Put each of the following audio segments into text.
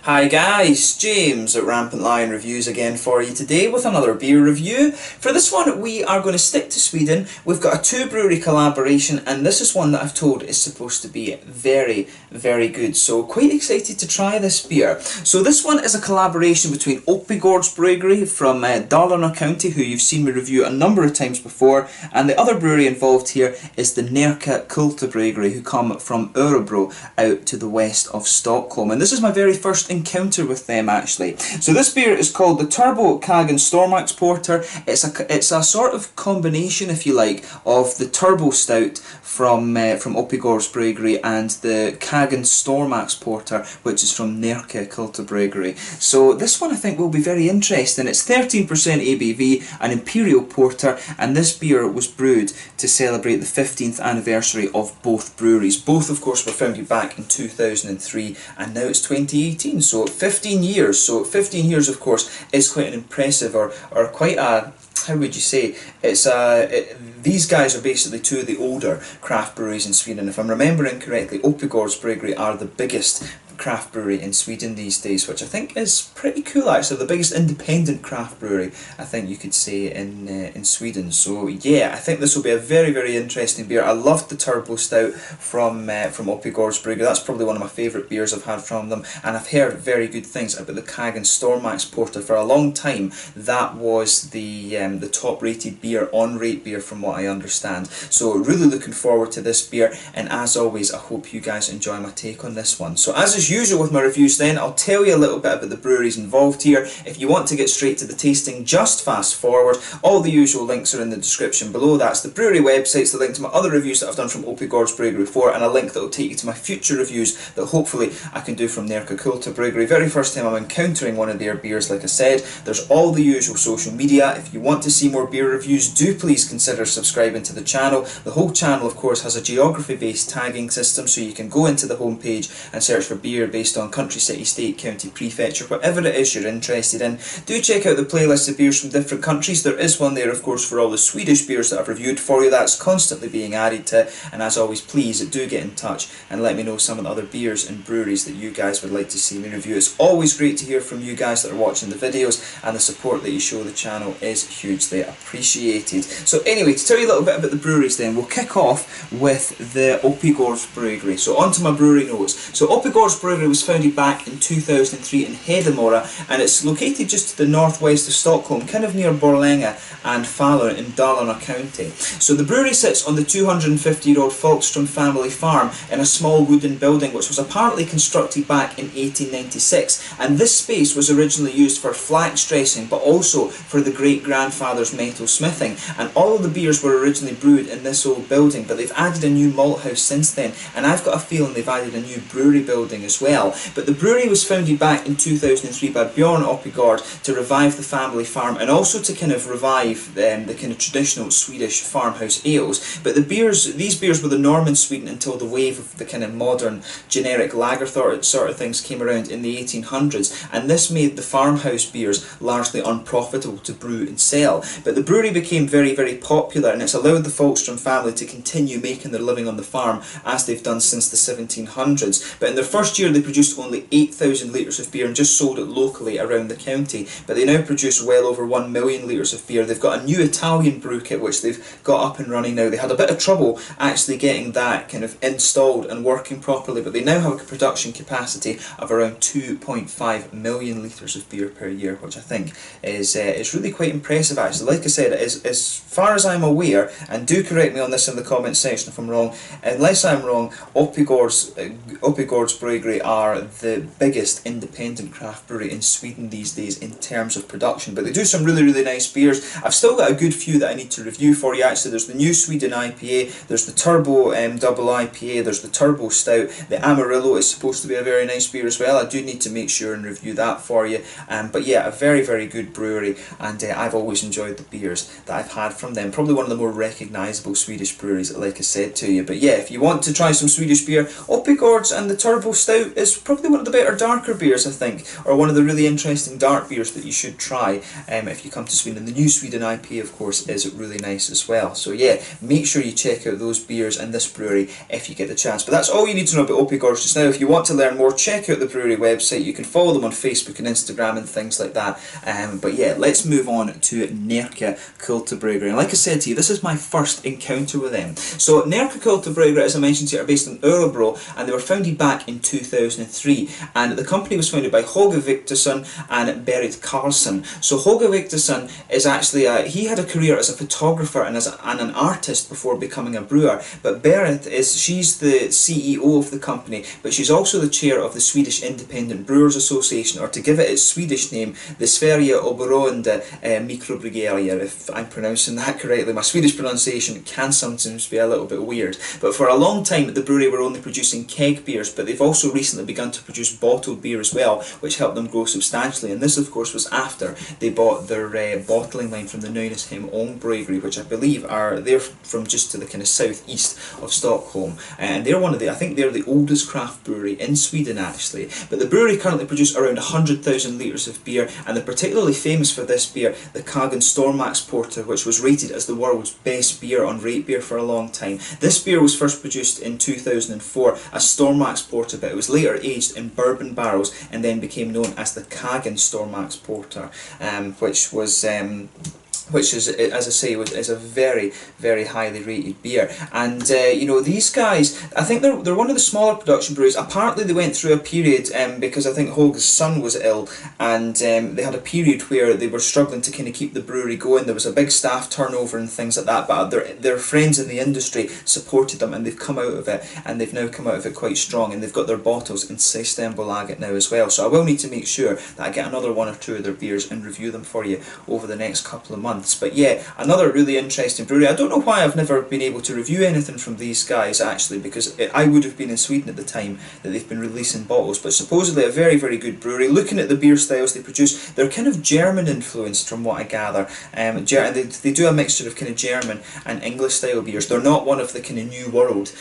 Hi guys, James at RampantLionReviews again for you today with another beer review. For this one we are going to stick to Sweden. We've got a two-brewery collaboration and this is one that I've told is supposed to be very good. So quite excited to try this beer. So this one is a collaboration between Oppigårds Bryggeri from Dalarna County, who you've seen me review a number of times before, and the other brewery involved here is the Närke Kulturbryggeri, who come from Örebro out to the west of Stockholm. And this is my very first encounter with them actually. So this beer is called the Thurbo Kaggen Stormaktsporter. It's a sort of combination, if you like, of the Turbo Stout from Oppigårds Bryggeri and the Kaggen Stormaktsporter, which is from Närke Kulturbryggeri. So this one I think will be very interesting. It's 13% ABV, an Imperial Porter, and this beer was brewed to celebrate the 15th anniversary of both breweries. Both of course were founded back in 2003 and now it's 2018. So 15 years. So 15 years, of course, is quite an impressive, or quite a, how would you say, these guys are basically two of the older craft breweries in Sweden. If I'm remembering correctly, Oppigårds Bryggeri are the biggest craft brewery in Sweden these days, which I think is pretty cool actually. The biggest independent craft brewery, I think you could say, in Sweden. So yeah, I think this will be a very interesting beer. I loved the Turbo Stout from Oppigårds Bryggeri. That's probably one of my favourite beers I've had from them, and I've heard very good things about the Kaggen Stormaktsporter. For a long time that was the top rated beer on Rate Beer from what I understand. So really looking forward to this beer, and as always I hope you guys enjoy my take on this one. So as is usual with my reviews then, I'll tell you a little bit about the breweries involved here. If you want to get straight to the tasting, just fast forward. All the usual links are in the description below. That's the brewery websites, the link to my other reviews that I've done from Oppigårds Bryggeri before, and a link that will take you to my future reviews that hopefully I can do from Närke Kulturbryggeri. Very first time I'm encountering one of their beers, like I said. There's all the usual social media. If you want to see more beer reviews, do please consider subscribing to the channel. The whole channel of course has a geography based tagging system, so you can go into the homepage and search for beer based on country, city, state, county, prefecture, whatever it is you're interested in. Do check out the playlist of beers from different countries. There is one there of course for all the Swedish beers that I've reviewed for you. That's constantly being added to, and as always please do get in touch and let me know some of the other beers and breweries that you guys would like to see me review. It's always great to hear from you guys that are watching the videos, and the support that you show the channel is hugely appreciated. So anyway, to tell you a little bit about the breweries then, we'll kick off with the Oppigårds Bryggeri. So on to my brewery notes. So Oppigårds Bryggeri was founded back in 2003 in Hedemora, and it's located just to the northwest of Stockholm, kind of near Borlänge and Falun in Dalarna County. So the brewery sits on the 250-year-old Folkestrom family farm in a small wooden building which was apparently constructed back in 1896, and this space was originally used for flax dressing but also for the great-grandfather's metal smithing, and all of the beers were originally brewed in this old building, but they've added a new malt house since then, and I've got a feeling they've added a new brewery building as well. But the brewery was founded back in 2003 by Bjorn Oppigård to revive the family farm and also to kind of revive the kind of traditional Swedish farmhouse ales. But these beers were the norm in Sweden until the wave of the kind of modern generic lager sort of things came around in the 1800s, and this made the farmhouse beers largely unprofitable to brew and sell. But the brewery became very popular, and it's allowed the Folkestrom family to continue making their living on the farm as they've done since the 1700s. But in their first year they produced only 8,000 litres of beer and just sold it locally around the county, but they now produce well over 1 million litres of beer. They've got a new Italian brew kit which they've got up and running now. They had a bit of trouble actually getting that kind of installed and working properly, but they now have a production capacity of around 2.5 million litres of beer per year, which I think is really quite impressive actually. Like I said, as far as I'm aware, and do correct me on this in the comment section if I'm wrong, unless I'm wrong, Oppigårds Bryggeri are the biggest independent craft brewery in Sweden these days in terms of production, but they do some really nice beers. I've still got a good few that I need to review for you actually. There's the New Sweden IPA, there's the Turbo Double IPA, there's the Turbo Stout, the Amarillo is supposed to be a very nice beer as well. I do need to make sure and review that for you, but yeah, a very good brewery, and I've always enjoyed the beers that I've had from them. Probably one of the more recognisable Swedish breweries, like I said to you. But yeah, if you want to try some Swedish beer, Oppigårds and the Turbo Stout it's probably one of the better darker beers, I think, or one of the really interesting dark beers that you should try if you come to Sweden. The new Sweden IPA, of course, is really nice as well. So yeah, make sure you check out those beers and this brewery if you get the chance. But that's all you need to know about Oppigårds just now. If you want to learn more, check out the brewery website. You can follow them on Facebook and Instagram and things like that. But yeah, let's move on to Närke Kulturbryggeri. And like I said to you, this is my first encounter with them. So Närke Kulturbryggeri, as I mentioned here, are based in Örebro, and they were founded back in 2003. And the company was founded by Håge Viktorsson and Berit Karlsson. So Håge Viktorsson is actually he had a career as a photographer and an artist before becoming a brewer. But Berit she's the CEO of the company, but she's also the chair of the Swedish Independent Brewers Association, or to give it its Swedish name, the Sverige Oberoende Mikrobryggerier, if I'm pronouncing that correctly. My Swedish pronunciation can sometimes be a little bit weird. But for a long time the brewery were only producing keg beers, but they've also recently begun to produce bottled beer as well, which helped them grow substantially. And this of course was after they bought their bottling line from the Nynäshamn Brewery, which I believe they're from just to the kind of southeast of Stockholm, and they're one of the, I think they're the oldest craft brewery in Sweden actually. But the brewery currently produce around 100,000 litres of beer, and they're particularly famous for this beer, the Kaggen Stormaktsporter, which was rated as the world's best beer on Rate Beer for a long time. This beer was first produced in 2004 as Stormaktsporter, but it was later aged in bourbon barrels and then became known as the Kaggen Stormaktsporter, which is, as I say, is a very, very highly rated beer. And you know, these guys, I think they're one of the smaller production breweries. Apparently they went through a period, because I think Håge's son was ill, and they had a period where they were struggling to kind of keep the brewery going. There was a big staff turnover and things like that, but their friends in the industry supported them, and they've come out of it, and they've now come out of it quite strong, and they've got their bottles in Systembolaget now as well. So I will need to make sure that I get another one or two of their beers and review them for you over the next couple of months. But yeah, another really interesting brewery. I don't know why I've never been able to review anything from these guys actually, because I would have been in Sweden at the time that they've been releasing bottles. But supposedly a very, very good brewery. Looking at the beer styles they produce, they're kind of German influenced from what I gather. They do a mixture of kind of German and English style beers. They're not one of the kind of New World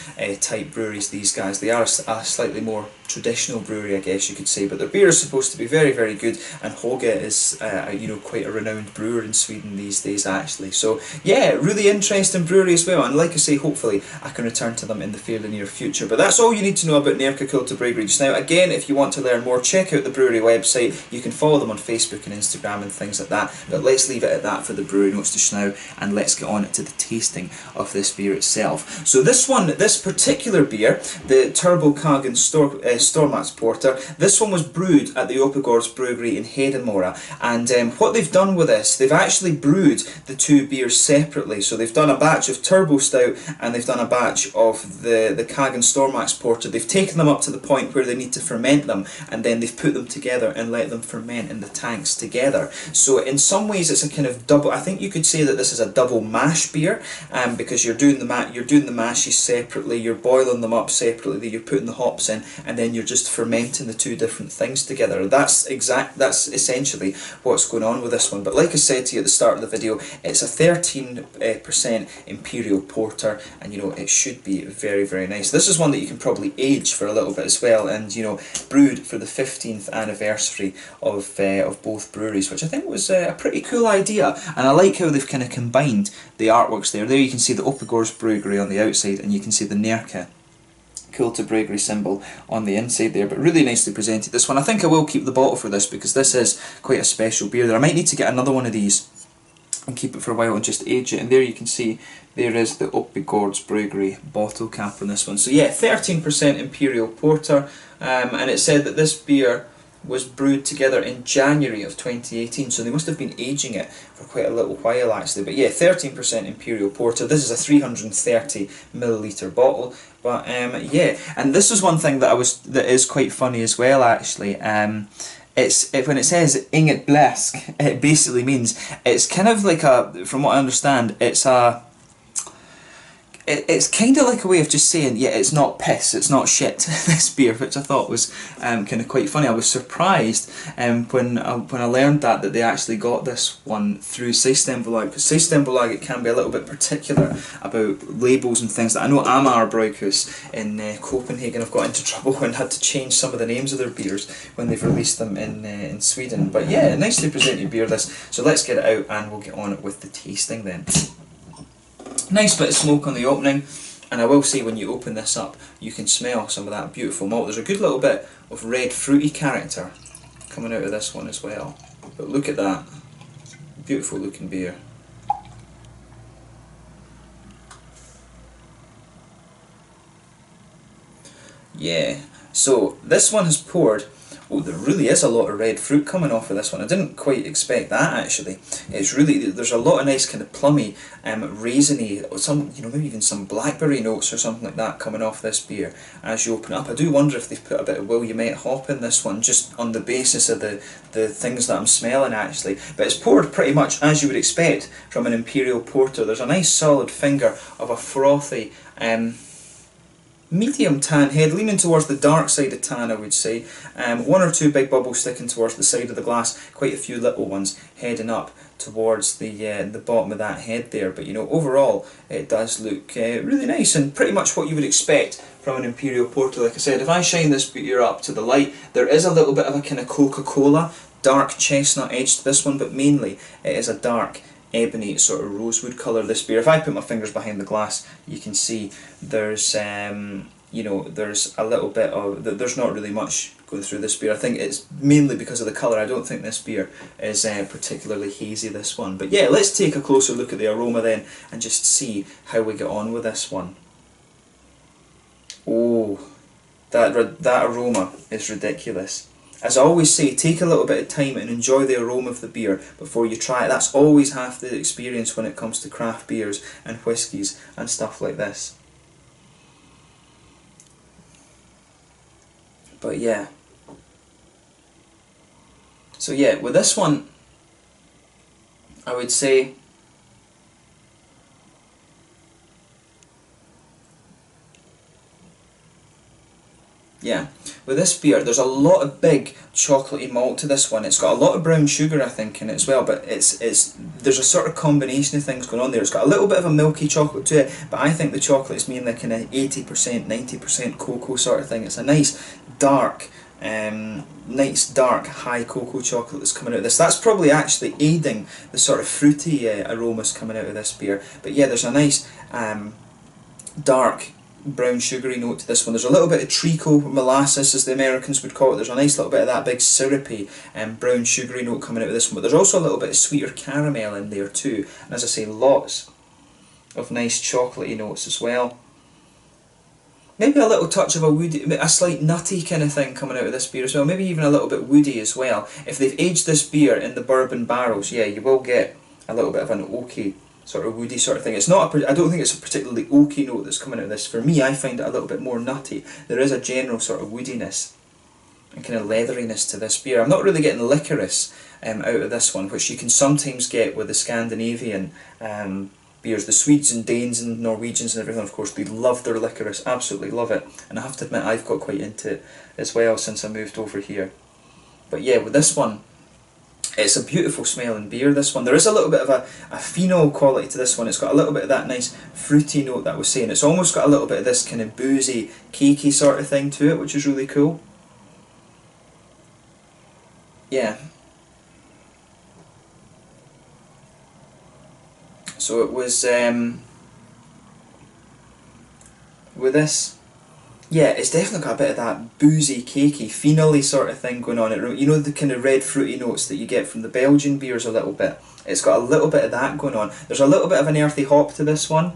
type breweries, these guys. They are a slightly more traditional brewery, I guess you could say, but their beer is supposed to be very, very good, and Håge is you know, quite a renowned brewer in Sweden these days actually. So yeah, really interesting brewery as well, and like I say, hopefully I can return to them in the fairly near future. But that's all you need to know about Närke Kulturbryggeri just now. Again, if you want to learn more, check out the brewery website. You can follow them on Facebook and Instagram and things like that, but let's leave it at that for the brewery notes just now, and let's get on to the tasting of this beer itself. So this particular beer, the Thurbo Kaggen Stormaktsporter, this one was brewed at the Oppigårds Bryggeri in Hedemora, and what they've done with this, they've actually brewed the two beers separately. So they've done a batch of Turbo Stout and they've done a batch of the Kaggen Stormaktsporter. They've taken them up to the point where they need to ferment them, and then they've put them together and let them ferment in the tanks together. So in some ways it's a kind of double, I think you could say that this is a double mash beer, because you're doing the mashes separately, you're boiling them up separately, you're putting the hops in, and then you're just fermenting the two different things together. That's essentially what's going on with this one. But like I said to you at the start of the video, it's a 13% Imperial Porter, and you know, it should be very, very nice. This is one that you can probably age for a little bit as well, and you know, brewed for the 15th anniversary of both breweries, which I think was a pretty cool idea. And I like how they've kind of combined the artworks there. There you can see the Oppigårds Bryggeri on the outside, and you can see the Närke Kulturbryggeri symbol on the inside there, but really nicely presented. This one, I think I will keep the bottle for this because this is quite a special beer. I might need to get another one of these and keep it for a while and just age it. And there you can see there is the Oppigårds Bryggeri bottle cap on this one. So yeah, 13% Imperial Porter, and it said that this beer was brewed together in January of 2018, so they must have been aging it for quite a little while actually. But yeah, 13% Imperial Porter. This is a 330ml bottle. But yeah, and this is one thing that is quite funny as well actually. When it says Inget Bläsk, it basically means, it's kind of like a, from what I understand, it's it's kind of like a way of just saying, yeah, it's not piss, it's not shit, this beer, which I thought was kind of quite funny. I was surprised when I learned that they actually got this one through Systembolaget, because Systembolaget can be a little bit particular about labels and things. That I know Amar Bryghus in Copenhagen have got into trouble and had to change some of the names of their beers when they've released them in Sweden. But yeah, nicely presented beer this. So let's get it out and we'll get on with the tasting then. Nice bit of smoke on the opening, and I will say when you open this up you can smell some of that beautiful malt. There's a good little bit of red fruity character coming out of this one as well. But look at that, beautiful looking beer. Yeah, so this one has poured. Oh, there really is a lot of red fruit coming off of this one. I didn't quite expect that actually. It's really, there's a lot of nice kind of plummy, raisiny, some, you know, maybe even some blackberry notes or something like that coming off this beer as you open it up. I do wonder if they've put a bit of Williamette hop in this one, just on the basis of the things that I'm smelling actually. But it's poured pretty much as you would expect from an Imperial Porter. There's a nice solid finger of a frothy, medium tan head, leaning towards the dark side of tan I would say. One or two big bubbles sticking towards the side of the glass, quite a few little ones heading up towards the bottom of that head there. But you know, overall it does look really nice and pretty much what you would expect from an Imperial Porter. Like I said, if I shine this beer up to the light, there is a little bit of a kind of Coca-Cola, dark chestnut edge to this one, but mainly it is a dark ebony sort of rosewood colour, this beer. If I put my fingers behind the glass you can see there's you know, there's a little bit of, there's not really much going through this beer. I think it's mainly because of the colour. I don't think this beer is particularly hazy, this one. But yeah, let's take a closer look at the aroma then and just see how we get on with this one. Oh, that aroma is ridiculous. As I always say, take a little bit of time and enjoy the aroma of the beer before you try it. That's always half the experience when it comes to craft beers and whiskies and stuff like this. But yeah. So yeah, with this one, I would say yeah, with this beer, there's a lot of big chocolatey malt to this one. It's got a lot of brown sugar, I think, in it as well, but there's a sort of combination of things going on there. It's got a little bit of a milky chocolate to it, but I think the chocolate is mainly kind of 80%, 90% cocoa sort of thing. It's a nice dark, high cocoa chocolate that's coming out of this. That's probably actually aiding the sort of fruity aromas coming out of this beer. But yeah, there's a nice dark brown sugary note to this one. There's a little bit of treacle, molasses as the Americans would call it. There's a nice little bit of that big syrupy brown sugary note coming out of this one. But there's also a little bit of sweeter caramel in there too. And as I say, lots of nice chocolatey notes as well. Maybe a little touch of a woody, a slight nutty kind of thing coming out of this beer as well. Maybe even a little bit woody as well. If they've aged this beer in the bourbon barrels, yeah, you will get a little bit of an oaky sort of woody sort of thing. It's not I don't think it's a particularly oaky note that's coming out of this. For me, I find it a little bit more nutty. There is a general sort of woodiness and kind of leatheriness to this beer. I'm not really getting licorice out of this one, which you can sometimes get with the Scandinavian beers. The Swedes and Danes and Norwegians and everything, of course, they love their licorice, absolutely love it. And I have to admit, I've got quite into it as well since I moved over here. But yeah, with this one, it's a beautiful smelling beer, this one. There is a little bit of a phenol quality to this one. It's got a little bit of that nice fruity note that I was saying. It's almost got a little bit of this kind of boozy, cakey sort of thing to it, which is really cool. Yeah. So it was, with this, yeah, it's definitely got a bit of that boozy, cakey, phenol-y sort of thing going on. You know, the kind of red fruity notes that you get from the Belgian beers a little bit. It's got a little bit of that going on. There's a little bit of an earthy hop to this one.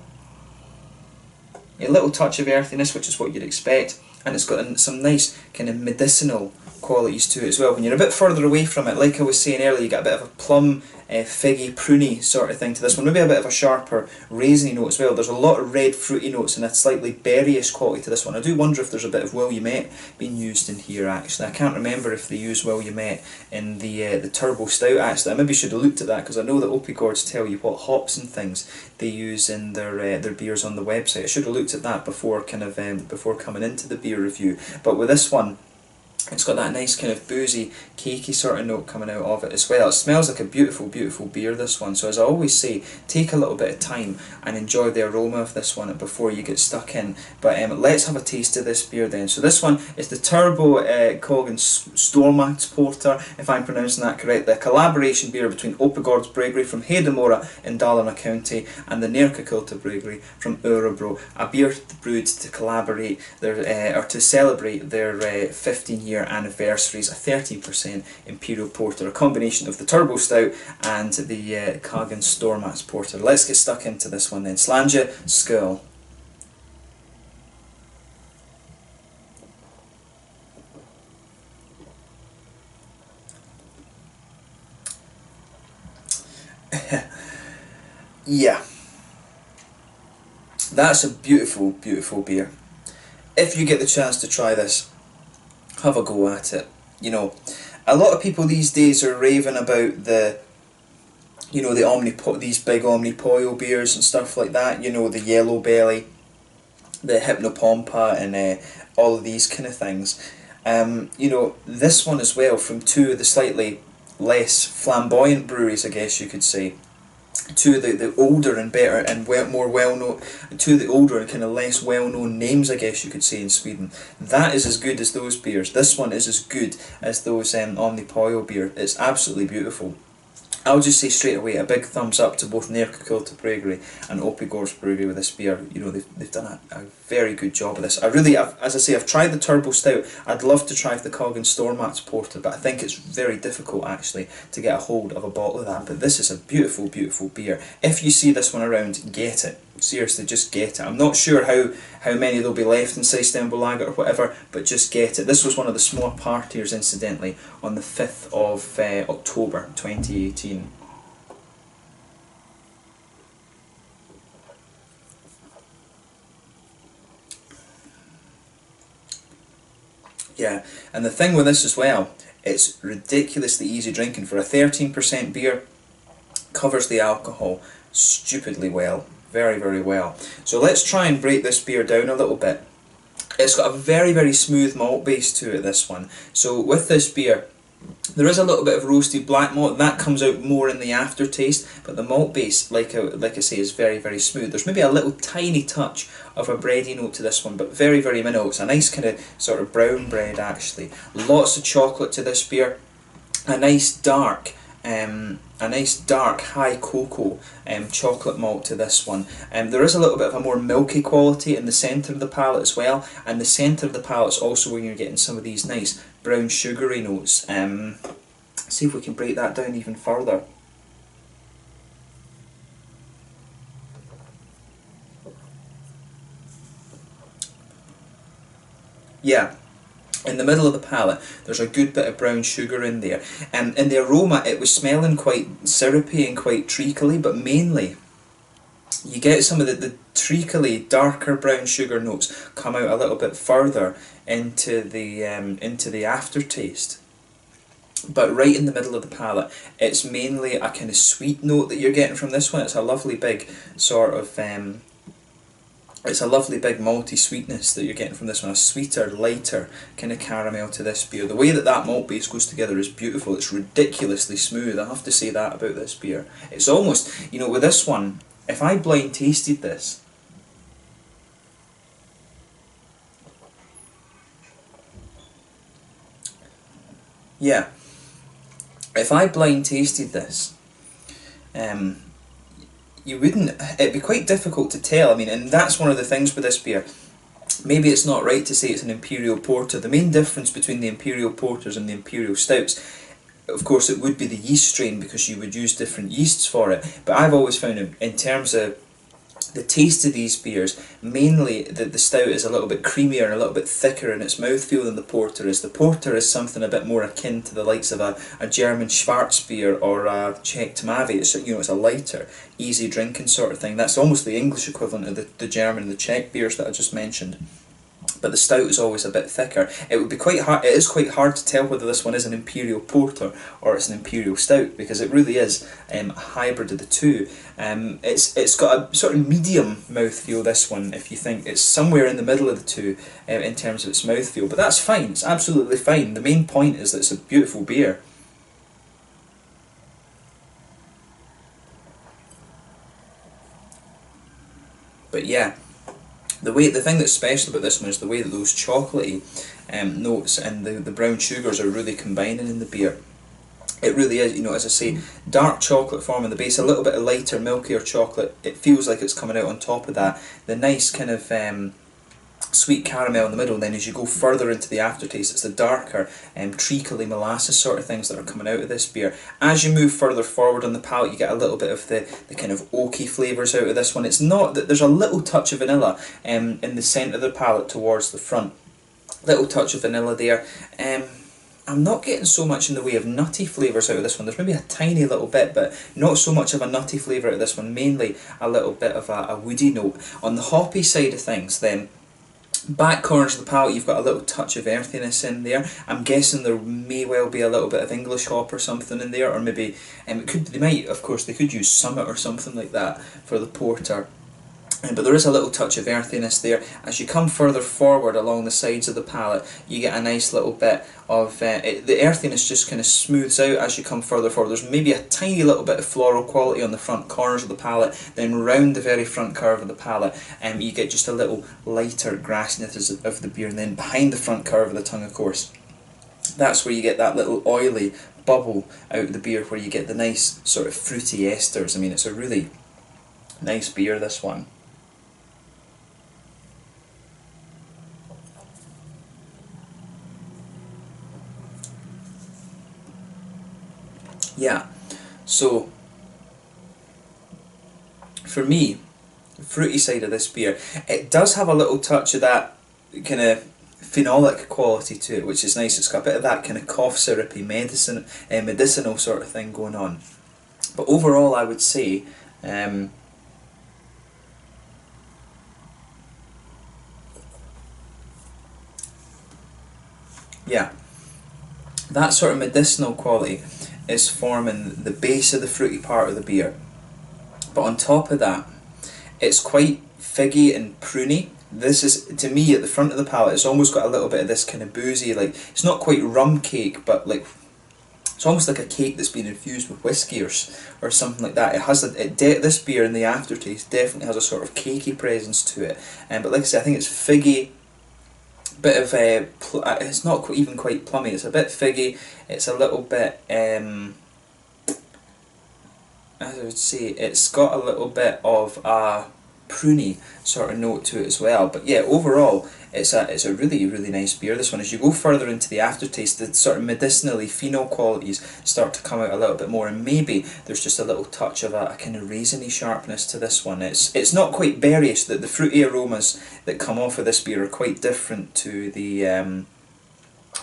A little touch of earthiness, which is what you'd expect. And it's got some nice kind of medicinal qualities to it as well. When you're a bit further away from it, like I was saying earlier, you get a bit of a plum, figgy, pruny sort of thing to this one. Maybe a bit of a sharper raisiny note as well. There's a lot of red fruity notes and a slightly berryish quality to this one. I do wonder if there's a bit of Williamette being used in here actually. I can't remember if they use Williamette in the Turbo Stout actually. I maybe should have looked at that, because I know that Oppigårds tell you what hops and things they use in their beers on the website. I should have looked at that before before coming into the beer review. But with this one, it's got that nice kind of boozy, cakey sort of note coming out of it as well. It smells like a beautiful, beautiful beer, this one. So as I always say, take a little bit of time and enjoy the aroma of this one before you get stuck in. But let's have a taste of this beer then. So this one is the Thurbo Kaggen Stormaktsporter, if I'm pronouncing that correctly. A collaboration beer between Oppigårds Bryggeri from Hedemora in Dalarna County and the Närke Kulturbryggeri from Örebro. A beer brewed to collaborate or to celebrate their 15-year anniversaries, a 13% Imperial Porter, a combination of the Turbo Stout and the Kaggen Stormaktsporter. Let's get stuck into this one then. Slanja, skål. Yeah, that's a beautiful, beautiful beer. If you get the chance to try this, have a go at it. You know, a lot of people these days are raving about the, you know, these big Omnipollo beers and stuff like that. You know, the Yellow Belly, the Hypnopompa, and all of these kind of things. You know, this one as well, from two of the slightly less flamboyant breweries, I guess you could say. Two of the older and better and more well-known, two of the older and kind of less well-known names, I guess you could say, in Sweden. That is as good as those beers. This one is as good as those Omnipollo beer. It's absolutely beautiful. I'll just say straight away, a big thumbs up to both Närke Kulturbryggeri and Oppigårds Bryggeri with this beer. You know, they've done a very good job of this. As I say, I've tried the Turbo Stout. I'd love to try the Kaggen Stormaktsporter, but I think it's very difficult actually to get a hold of a bottle of that. But this is a beautiful, beautiful beer. If you see this one around, get it. Seriously, just get it. I'm not sure how many there'll be left in Systembolaget or whatever, but just get it. This was one of the small partiers, incidentally, on the 5th of October 2018. Yeah, and the thing with this as well, it's ridiculously easy drinking. For a 13% beer, covers the alcohol stupidly well. Very, very well. So let's try and break this beer down a little bit. It's got a very, very smooth malt base to it, this one. So with this beer, there is a little bit of roasted black malt. That comes out more in the aftertaste, but the malt base, like I say, is very, very smooth. There's maybe a little tiny touch of a bready note to this one, but very, very minimal. It's a nice kind of sort of brown bread, actually. Lots of chocolate to this beer. A nice dark high cocoa chocolate malt to this one. There is a little bit of a more milky quality in the centre of the palate as well, and the centre of the palate is also where you're getting some of these nice brown sugary notes. See if we can break that down even further. Yeah. In the middle of the palate, there's a good bit of brown sugar in there. In the aroma, it was smelling quite syrupy and quite treacly, but mainly you get some of the treacly, darker brown sugar notes come out a little bit further into the aftertaste. But right in the middle of the palate, it's mainly a kind of sweet note that you're getting from this one. It's a lovely big sort of it's a lovely big malty sweetness that you're getting from this one, a sweeter, lighter kind of caramel to this beer. The way that malt base goes together is beautiful. It's ridiculously smooth, I have to say that about this beer. It's almost, you know, with this one, if I blind tasted this, yeah, if I blind tasted this, you wouldn't, it'd be quite difficult to tell. I mean, and that's one of the things with this beer. Maybe it's not right to say it's an Imperial Porter. The main difference between the Imperial Porters and the Imperial Stouts, of course, it would be the yeast strain, because you would use different yeasts for it. But I've always found, in terms of the taste of these beers, mainly the stout is a little bit creamier and a little bit thicker in its mouthfeel than the porter is. The porter is something a bit more akin to the likes of a German Schwarzbier or a Czech Tmavy. It's, you know, it's a lighter, easy drinking sort of thing. That's almost the English equivalent of the German and the Czech beers that I just mentioned. But the stout is always a bit thicker. It would be quite hard. It is quite hard to tell whether this one is an Imperial Porter or it's an Imperial Stout, because it really is a hybrid of the two. It's got a sort of medium mouthfeel, this one, if you think. It's somewhere in the middle of the two in terms of its mouthfeel, but that's fine. It's absolutely fine. The main point is that it's a beautiful beer. But yeah, the thing that's special about this one is the way that those chocolatey notes and the brown sugars are really combining in the beer. It really is, you know, as I say, dark chocolate forming the base, a little bit of lighter, milkier chocolate. It feels like it's coming out on top of that. The nice kind of sweet caramel in the middle, and then as you go further into the aftertaste, it's the darker, treacly molasses sort of things that are coming out of this beer. As you move further forward on the palate, you get a little bit of the kind of oaky flavours out of this one. It's not that there's a little touch of vanilla in the centre of the palate towards the front. Little touch of vanilla there. I'm not getting so much in the way of nutty flavours out of this one. There's maybe a tiny little bit, but not so much of a nutty flavour out of this one. Mainly a little bit of a woody note. On the hoppy side of things then, back corners of the palate, you've got a little touch of earthiness in there. I'm guessing there may well be a little bit of English hop or something in there, or maybe they could use Summit or something like that for the porter. But there is a little touch of earthiness there. As you come further forward along the sides of the palate, you get a nice little bit of the earthiness just kind of smooths out as you come further forward. There's maybe a tiny little bit of floral quality on the front corners of the palate, then round the very front curve of the palate, you get just a little lighter grassiness of the beer, and then behind the front curve of the tongue, of course, that's where you get that little oily bubble out of the beer, where you get the nice sort of fruity esters. I mean, it's a really nice beer, this one. Yeah, so for me, the fruity side of this beer, it does have a little touch of that kind of phenolic quality to it, which is nice. It's got a bit of that kind of cough syrupy medicinal sort of thing going on. But overall, I would say yeah, that sort of medicinal quality is forming the base of the fruity part of the beer. But on top of that, it's quite figgy and pruny. This is, to me, at the front of the palate, it's almost got a little bit of this kind of boozy, like, it's not quite rum cake, but like, it's almost like a cake that's been infused with whiskey or something like that. It has this beer in the aftertaste definitely has a sort of cakey presence to it. But like I said, I think it's figgy. Bit of it's not even quite plummy. It's a bit figgy. It's a little bit as I would say, it's got a little bit of a pruny sort of note to it as well. But yeah, overall, it's a really, really nice beer, this one. As you go further into the aftertaste, the sort of medicinally phenol qualities start to come out a little bit more, and maybe there's just a little touch of a kind of raisiny sharpness to this one. It's not quite berryish. The fruity aromas that come off of this beer are quite different to the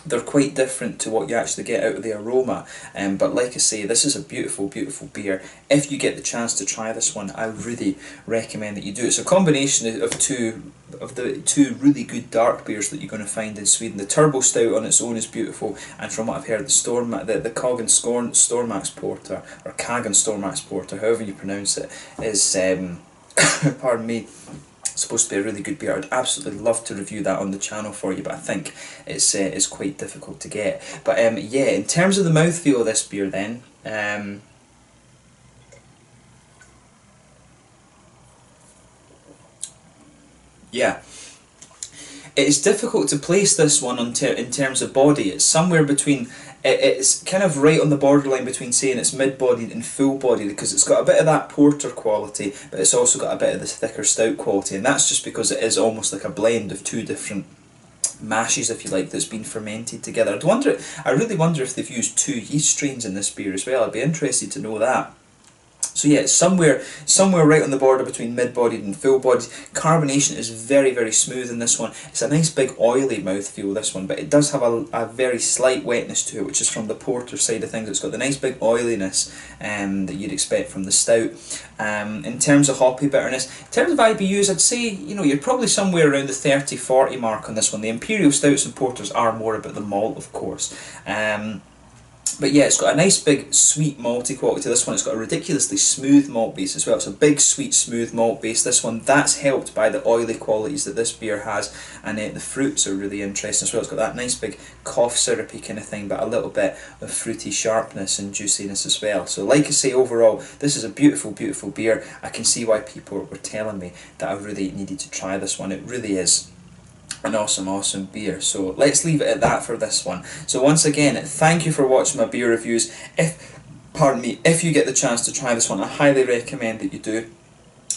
they're quite different to what you actually get out of the aroma, but like I say, this is a beautiful, beautiful beer. If you get the chance to try this one, I really recommend that you do. It's a combination of the two really good dark beers that you're going to find in Sweden. The Thurbo Stout on its own is beautiful, and from what I've heard, the Kaggen Stormaktsporter, or Kaggen Stormaktsporter, however you pronounce it, is pardon me, supposed to be a really good beer. I'd absolutely love to review that on the channel for you, but I think it's quite difficult to get. But yeah, in terms of the mouthfeel of this beer then, yeah, it's difficult to place this one in terms of body. It's somewhere between, it's kind of right on the borderline between saying it's mid-bodied and full-bodied, because it's got a bit of that porter quality, but it's also got a bit of this thicker stout quality, and that's just because it is almost like a blend of two different mashes, if you like, that's been fermented together. I really wonder if they've used two yeast strains in this beer as well. I'd be interested to know that. So yeah, it's somewhere right on the border between mid-bodied and full-bodied. Carbonation is very, very smooth in this one. It's a nice big oily mouthfeel, this one, but it does have a very slight wetness to it, which is from the porter side of things. It's got the nice big oiliness that you'd expect from the stout. In terms of hoppy bitterness, in terms of IBUs, I'd say, you know, you're probably somewhere around the 30-40 mark on this one. The Imperial Stouts and Porters are more about the malt, of course. But yeah, it's got a nice big sweet malty quality to this one. It's got a ridiculously smooth malt base as well. It's a big sweet smooth malt base. This one, that's helped by the oily qualities that this beer has, and the fruits are really interesting as well. It's got that nice big cough syrupy kind of thing, but a little bit of fruity sharpness and juiciness as well. So like I say, overall, this is a beautiful, beautiful beer. I can see why people were telling me that I really needed to try this one. It really is an awesome beer. So let's leave it at that for this one. So once again, thank you for watching my beer reviews. If you get the chance to try this one, I highly recommend that you do.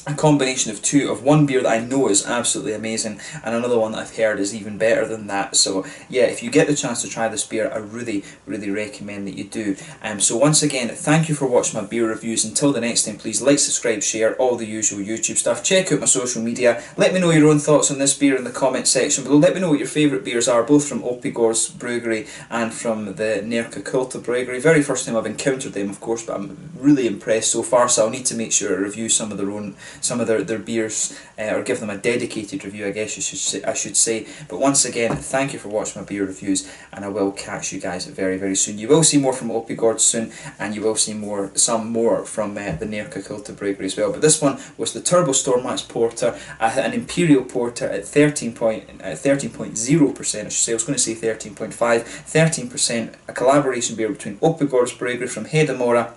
A combination of one beer that I know is absolutely amazing, and another one that I've heard is even better than that. So yeah, if you get the chance to try this beer, I really recommend that you do. So once again, thank you for watching my beer reviews. Until the next time, please like, subscribe, share, all the usual YouTube stuff. Check out my social media. Let me know your own thoughts on this beer in the comment section below. Let me know what your favourite beers are, both from Oppigårds Bryggeri and from the Närke Kulturbryggeri. Very first time I've encountered them, of course, but I'm really impressed so far, so I'll need to make sure I review some of their beers, or give them a dedicated review, I guess I should say. But once again, thank you for watching my beer reviews, and I will catch you guys very soon. You will see more from Oppigårds soon, and you will see some more from the Närke Kulturbryggeri as well. But this one was the Thurbo Stormaktsporter, an Imperial Porter at 13.0%, I should say. I was going to say 13.5, 13%, a collaboration beer between Oppigårds Bryggeri from Hedemora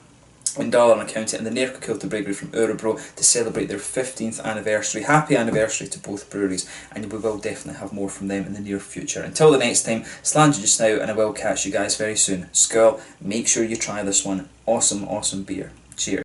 in Dalarna County and the Närke Kulturbryggeri from Örebro to celebrate their 15th anniversary. Happy anniversary to both breweries, and we will definitely have more from them in the near future. Until the next time, slange just now, and I will catch you guys very soon. Skål, make sure you try this one. Awesome beer. Cheers.